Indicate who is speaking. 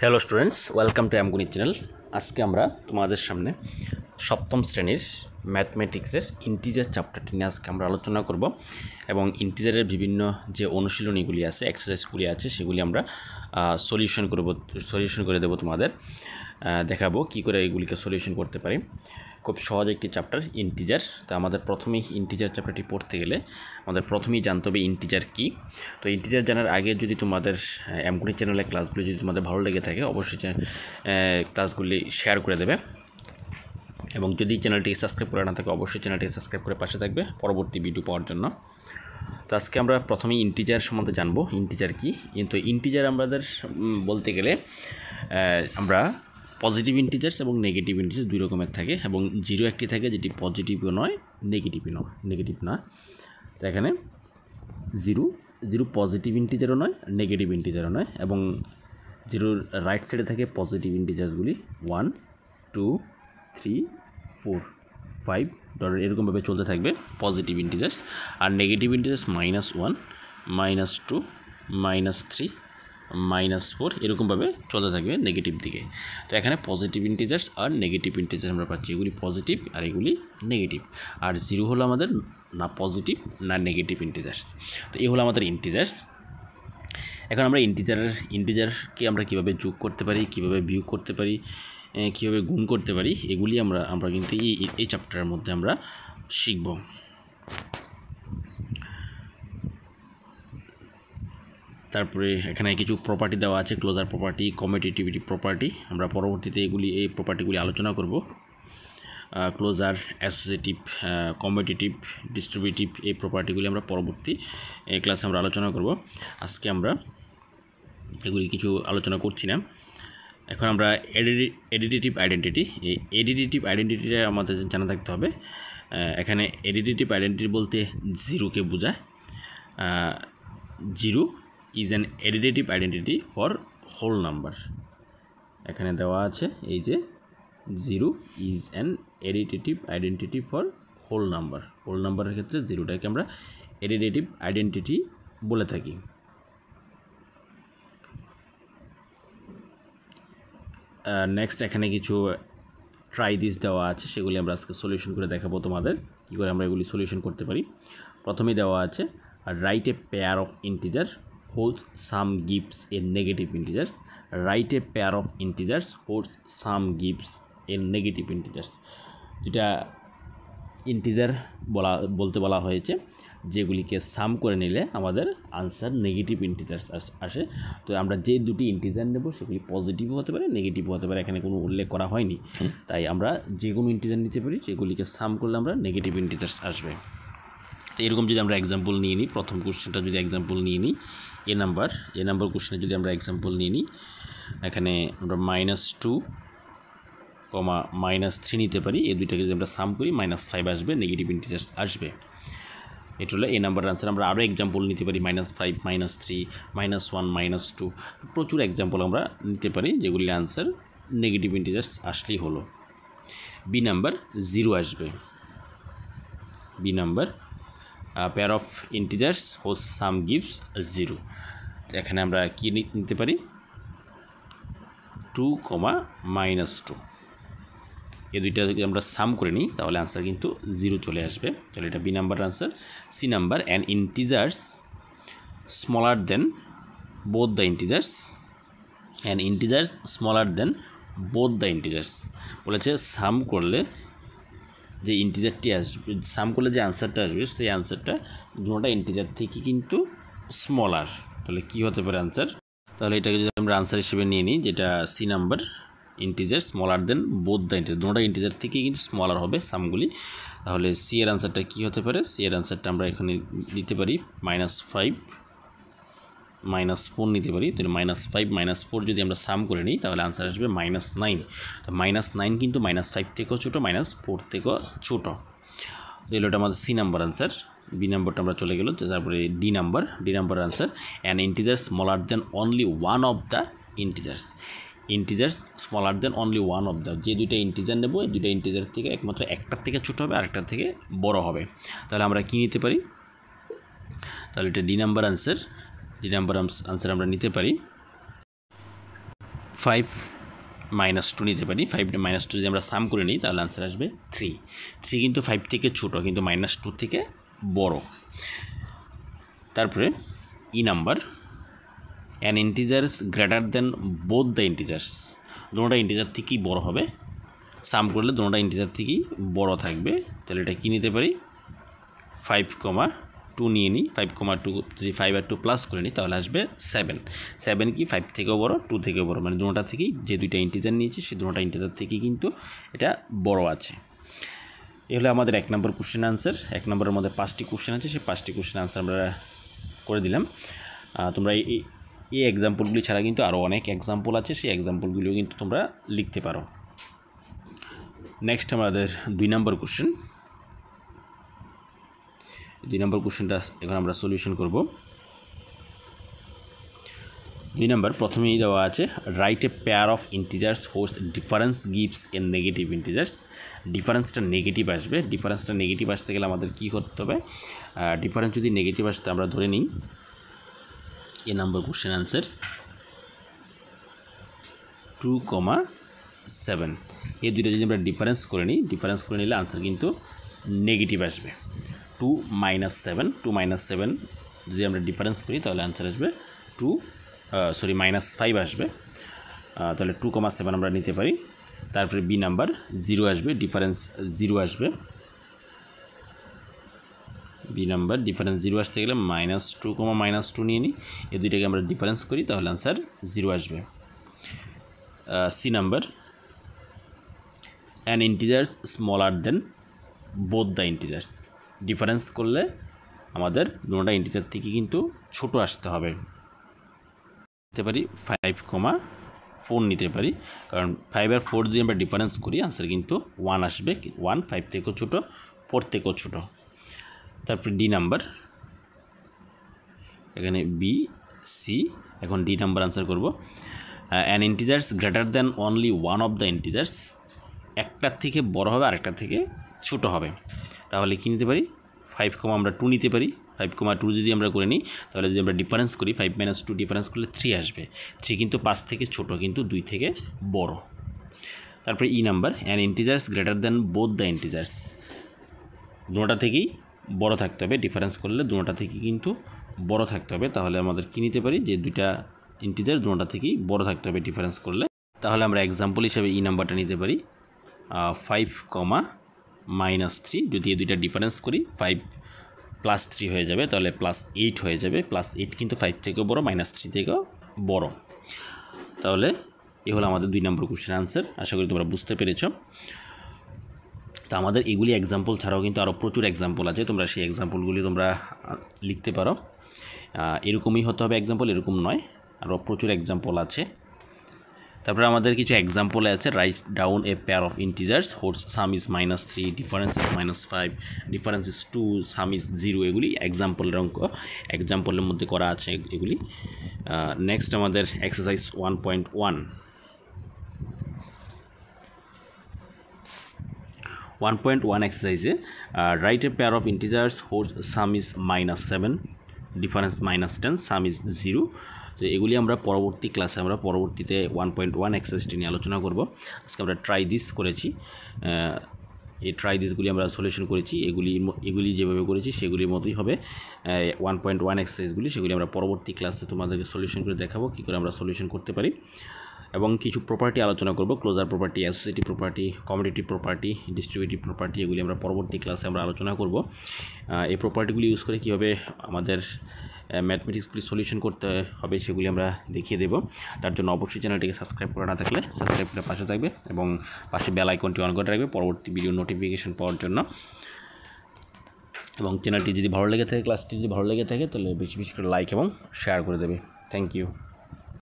Speaker 1: Hello students, welcome to আমগুনি channel. আজকে আমরা তোমাদের সামনে সপ্তম শ্রেণীর ম্যাথমেটিক্সের ইন্টিজার চ্যাপ্টারটি নিয়ে আজকে আমরা আলোচনা করব এবং ইন্টিজারের বিভিন্ন যে অনুশীলনীগুলি আছে, এক্সারসাইজগুলি আছে, সেগুলি আমরা সলিউশন করে দেবো। তোমাদের দেখাবো কী করে এগুলিকে সলিউশন করতে পারি। খুব সহজ একটি চ্যাপ্টার ইন্টিজার। তো আমাদের প্রথমেই ইন্টিজার চ্যাপ্টারটি পড়তে গেলে আমাদের প্রথমেই জানতে হবে ইন্টিজার কী। তো ইন্টিজার জানার আগে যদি তোমাদের আমগুনি চ্যানেলের ক্লাসগুলি যদি তোমাদের ভালো লেগে থাকে, অবশ্যই ক্লাসগুলি শেয়ার করে দেবে এবং যদি চ্যানেলটিকে সাবস্ক্রাইব করে না থাকে, অবশ্যই চ্যানেলটিকে সাবস্ক্রাইব করে পাশে থাকবে পরবর্তী ভিডিও পাওয়ার জন্য। তো আজকে আমরা প্রথমেই ইন্টিজার সম্বন্ধে জানবো। ইন্টিজার কী? কিন্তু ইন্টিজার আমাদের বলতে গেলে আমরা পজিটিভ ইন্টিজার্স এবং নেগেটিভ ইন্টিজার্স দুই রকমের থাকে এবং জিরো একটি থাকে যেটি পজিটিভও নয় নেগেটিভ না। তো এখানে জিরো পজিটিভ ইন্টিজারও নয়, নেগেটিভ ইন্টিজারও নয়, এবং জিরোর রাইট সাইডে থাকে পজিটিভ ইন্টিজার্সগুলি 1, 2, 3, 4, 5 ডলার এরকমভাবে চলতে থাকবে পজিটিভ ইন্টিজার্স। আর নেগেটিভ ইন্টিজার্স -1, -2, -3, -4 এরকমভাবে চলতে থাকবে নেগেটিভ দিকে। তো এখানে পজিটিভ ইন্টিজার্স আর নেগেটিভ ইন্টিজার্স আমরা পাচ্ছি, এগুলি পজিটিভ আর এগুলি নেগেটিভ। আর জিরো হলো আমাদের না পজিটিভ না নেগেটিভ ইন্টিজার্স। তো এই হলো আমাদের ইন্টিজার্স। এখন আমরা ইন্টিজারকে আমরা কীভাবে যোগ করতে পারি, কীভাবে বিয়োগ করতে পারি, কীভাবে গুণ করতে পারি, এগুলি আমরা কিন্তু এই চ্যাপ্টারের মধ্যে আমরা শিখব। তারপরে এখানে কিছু প্রপার্টি দেওয়া আছে, ক্লোজার প্রপার্টি, কমিউটেটিভিটি প্রপার্টি। আমরা পরবর্তীতে এই প্রপার্টিগুলি আলোচনা করব। ক্লোজার, অ্যাসোসিয়েটিভ, কমিউটেটিভ, ডিস্ট্রিবিউটিভ, এই প্রপার্টিগুলি আমরা পরবর্তী ক্লাসে আমরা আলোচনা করব। আজকে আমরা এগুলি কিছু আলোচনা করছি না। এখন আমরা এডিটিভ আইডেন্টিটি, এই এডিটিভ আইডেন্টিটিটা আমাদের জানা থাকতে হবে। এখানে এডিটিভ আইডেন্টিটি বলতে জিরোকে বোঝায়। Zero is an additive identity for whole number. এখানে দেওয়া আছে এই যে zero is an additive identity for whole নাম্বারের ক্ষেত্রে জিরোটাকে আমরা এডিটিভ আইডেন্টিটি বলে থাকি। নেক্সট এখানে কিছু ট্রাই দিস দেওয়া আছে, সেগুলি আমরা আজকে সলিউশন করে দেখাবো তোমাদের কী করে আমরা এগুলি সলিউশন করতে পারি। প্রথমেই দেওয়া আছে right a pair of integer whose sum gives a negative integers. Right a pair of integers whose sum gives a negative integers. যেটা ইন্টিজার বলতে বলা হয়েছে যেগুলিকে সাম করে নিলে আমাদের আনসার নেগেটিভ ইন্টিজার্স আসে। তো আমরা যে দুটি ইন্টিজার নেব সেগুলি পজিটিভও হতে পারে, নেগেটিভও হতে পারে, এখানে কোনো উল্লেখ করা হয়নি। তাই আমরা যে কোনো ইন্টিজার নিতে পারি, যেগুলিকে সাম করলে আমরা নেগেটিভ ইন্টিজার্স আসবে। তো এরকম যদি আমরা এক্সাম্পল নিয়ে নিই, প্রথম কোশ্চেনটা যদি এক্সাম্পল নিয়ে নিই, এ নাম্বার কোশ্চেনে যদি আমরা এক্সাম্পল নিয়ে নিই, এখানে আমরা -2, -3 নিতে পারি। এই দুইটাকে যদি আমরা সাম করি -5 আসবে, নেগেটিভ ইন্টিজার্স আসবে। এটা হলো এ নাম্বার আনসার। আমরা আরও এক্সাম্পল নিতে পারি -5, -3, -1, -2, প্রচুর এক্সাম্পল আমরা নিতে পারি যেগুলির আনসার নেগেটিভ ইন্টিজার্স আসলেই হলো। বি নাম্বার 0 আসবে। B number pair of integers whose sum gives 0। এখানে আমরা কি নিতে পারি 2, -2, এই দুইটা যদি আমরা সাম করে নিই তাহলে আনসার কিন্তু 0 চলে আসবে। তাহলে এটা B number answer. C number an integers smaller than both the integers. An integers smaller than both the integers বলেছে সাম করলে যে ইন্টিজারটি আসবে, সাম করলে যে আনসারটা আসবে সেই আনসারটা দুটোটা ইন্টিজার থেকে কিন্তু স্মলার। তাহলে কি হতে পারে আনসার? তাহলে এটাকে যদি আমরা আনসার হিসেবে নিয়ে নিই, যেটা C number, integer smaller than both the integer, দুটোটা ইন্টিজার থেকে কিন্তু স্মলার হবে সামগুলি। তাহলে সি এর আনসারটা কী হতে পারে? সি এর আনসারটা আমরা এখানে নিতে পারি -5, -4 নিতে পারি। তাহলে -5, -4 যদি আমরা সাম করে নিই তাহলে আনসার আসবে -9। তো -9 কিন্তু -5 থেকেও ছোটো, -4 থেকেও ছোটো। তাহলে ওটা আমাদের সি নাম্বার আনসার। বি নাম্বারটা আমরা চলে গেল। তারপরে D number answer an integer smaller then only one of the integers. Integers smaller then only one of the, যে দুইটা ইন্টিজার নেব এই দুইটা ইন্টিজার থেকে একমাত্র একটার থেকে ছোটো হবে আরেকটার থেকে বড় হবে। তাহলে আমরা কী নিতে পারি? তাহলে এটা ডি নাম্বার আনসার। আনসার আমরা নিতে পারি 5 - 2 নিতে পারি। 5 - 2 যদি আমরা সাম করে নিই তাহলে আনসার আসবে 3। 3 কিন্তু 5 থেকে ছোটো, কিন্তু -2 থেকে বড়। তারপরে E number, an integers greater than both the integers, দুটোটা ইন্টিজার থেকেই বড় হবে। সাম করলে দুটোটা ইন্টিজার থেকেই বড় থাকবে। তাহলে এটা কী নিতে পারি? 5,2 নিয়ে নিই। 5,2 যদি 5 আর 2 প্লাস করে নিই তাহলে আসবে 7। 7 কি 5 থেকেও বড়, 2 থেকেও বড়, মানে দুটোটা থেকেই যে দুইটা ইন্টিজার নিয়েছি সেই দুটোটা ইন্টিজার থেকেই কিন্তু এটা বড় আছে। এ হলো আমাদের 1 নম্বর কোশ্চেন আনসার। 1 নম্বরের মধ্যে 5টি কোশ্চেন আছে, সেই 5টি কোশ্চেন আনসার আমরা করে দিলাম। তোমরা এই এক্সাম্পলগুলি ছাড়া কিন্তু আরও অনেক এক্সাম্পল আছে, সেই এক্সাম্পলগুলিও কিন্তু তোমরা লিখতে পারো। নেক্সট আমাদের 2 নম্বর কোশ্চেন। 2 নম্বর কোশ্চেনটা এখন আমরা সলিউশন করব। 2 নম্বর প্রথমেই দেওয়া আছে, right a pair of integers whose difference gives a negative integers. ডিফারেন্সটা নেগেটিভ আসবে। ডিফারেন্সটা নেগেটিভ আসতে গেলে আমাদের কী করতে হবে? ডিফারেন্স যদি নেগেটিভ আসতে আমরা ধরে নিই এ নম্বর কোশ্চেন আনসার 2,7। এই দুইটা যদি আমরা ডিফারেন্স করে নিই, ডিফারেন্স করে নিলে আনসার কিন্তু নেগেটিভ আসবে। 2 - 7, 2 - 7 যদি আমরা ডিফারেন্স করি তাহলে আনসার আসবে -5 আসবে। তাহলে 2,7 আমরা নিতে পারি। তারপরে বি নাম্বার 0 আসবে, ডিফারেন্স 0 আসবে। বি নাম্বার ডিফারেন্স 0 আসতে গেলে -2, -2 নিয়ে নিই। এই দুইটাকে আমরা ডিফারেন্স করি তাহলে আনসার 0 আসবে। C number, an integers smaller than both the integers. Difference করলে আমাদের দুটোটা ইন্টিজার থেকে কিন্তু ছোট আসতে হবে। নিতে পারি 5,4 নিতে পারি, কারণ 5 আর 4 যদি আমরা ডিফারেন্স করি আনসার কিন্তু 1 আসবে। 1 5 থেকেও ছোটো, 4 থেকেও ছোটো। তারপরে ডি নাম্বার, এখানে বি সি, এখন ডি নাম্বার আনসার করব। An integers greater than only one of the integers, একটার থেকে বড় হবে আরেকটার থেকে ছোটো হবে। তাহলে কী নিতে পারি? 5, আমরা 2 নিতে পারি। 5,2 যদি আমরা করে নিই তাহলে যদি আমরা ডিফারেন্স করি 5 - 2 ডিফারেন্স করলে 3 আসবে। 3 কিন্তু 5 থেকে ছোটো, কিন্তু 2 থেকে বড়। তারপরে E number, an integers greater than both the integers, দুটোটা থেকেই বড় থাকতে হবে। ডিফারেন্স করলে দুটোটা থেকে কিন্তু বড় থাকতে হবে। তাহলে আমাদের কী নিতে পারি? যে দুইটা ইন্টিজার দুটোটা থেকেই বড় থাকতে হবে ডিফারেন্স করলে। তাহলে আমরা এক্সাম্পল হিসেবে ই নাম্বারটা নিতে পারি 5, -3। যদি এই দুইটা ডিফারেন্স করি 5 + 3 হয়ে যাবে, তাহলে +8 হয়ে যাবে। +8 কিন্তু 5 থেকেও বড়, -3 থেকেও বড়। তাহলে এ হলো আমাদের 2 নম্বর কোশ্চেন আনসার। আশা করি তোমরা বুঝতে পেরেছ। তো আমাদের এগুলি এক্সাম্পল ছাড়াও কিন্তু আরও প্রচুর এক্সাম্পল আছে, তোমরা সেই এক্সাম্পলগুলি তোমরা লিখতে পারো। এরকমই হতে হবে এক্সাম্পল, এরকম নয়, আরও প্রচুর এক্সাম্পল আছে। তারপরে আমাদের কিছু এক্সাম্পলে আছে, write down a pair of integers whose sum is -3, difference is -5, difference is 2, sum is 0। এগুলি এক্সাম্পলের অঙ্ক, এক্সাম্পলের মধ্যে করা আছে এগুলি। নেক্সট আমাদের এক্সারসাইজ 1.1। 1.1 এক্সারসাইজে right a pair of integers whose sum is -7, difference -10, sum is 0। তো এগুলি আমরা পরবর্তী ক্লাসে পরবর্তীতে 1.1 এক্সারসাইজটি নিয়ে আলোচনা করব। আজকে আমরা ট্রাই দিস করেছি, এই ট্রাই দিসগুলি আমরা সলিউশন করেছি। এগুলি যেভাবে করেছি সেগুলির মতোই হবে 1.1 এক্সারসাইজগুলি। সেগুলি আমরা পরবর্তী ক্লাসে তোমাদেরকে সলিউশন করে দেখাবো কী করে আমরা সলিউশন করতে পারি, এবং কিছু প্রপার্টি আলোচনা করব, closure property, associative property, commutative property, distributive property. এগুলি আমরা পরবর্তী ক্লাসে আমরা আলোচনা করব। এই প্রপার্টিগুলি ইউজ করে কীভাবে আমাদের ম্যাথমেটিক্সগুলি সলিউশন করতে হবে সেগুলি আমরা দেখিয়ে দেব। তার জন্য অবশ্যই চ্যানেলটিকে সাবস্ক্রাইব করা না থাকলে সাবস্ক্রাইব করে পাশে থাকবে এবং পাশে বেল আইকনটি অন করে রাখবে পরবর্তী ভিডিও নোটিফিকেশন পাওয়ার জন্য। এবং চ্যানেলটি যদি ভালো লেগে থাকে, ক্লাসটি যদি ভালো লেগে থাকে তাহলে বেশি বেশি করে লাইক এবং শেয়ার করে দেবে। Thank you.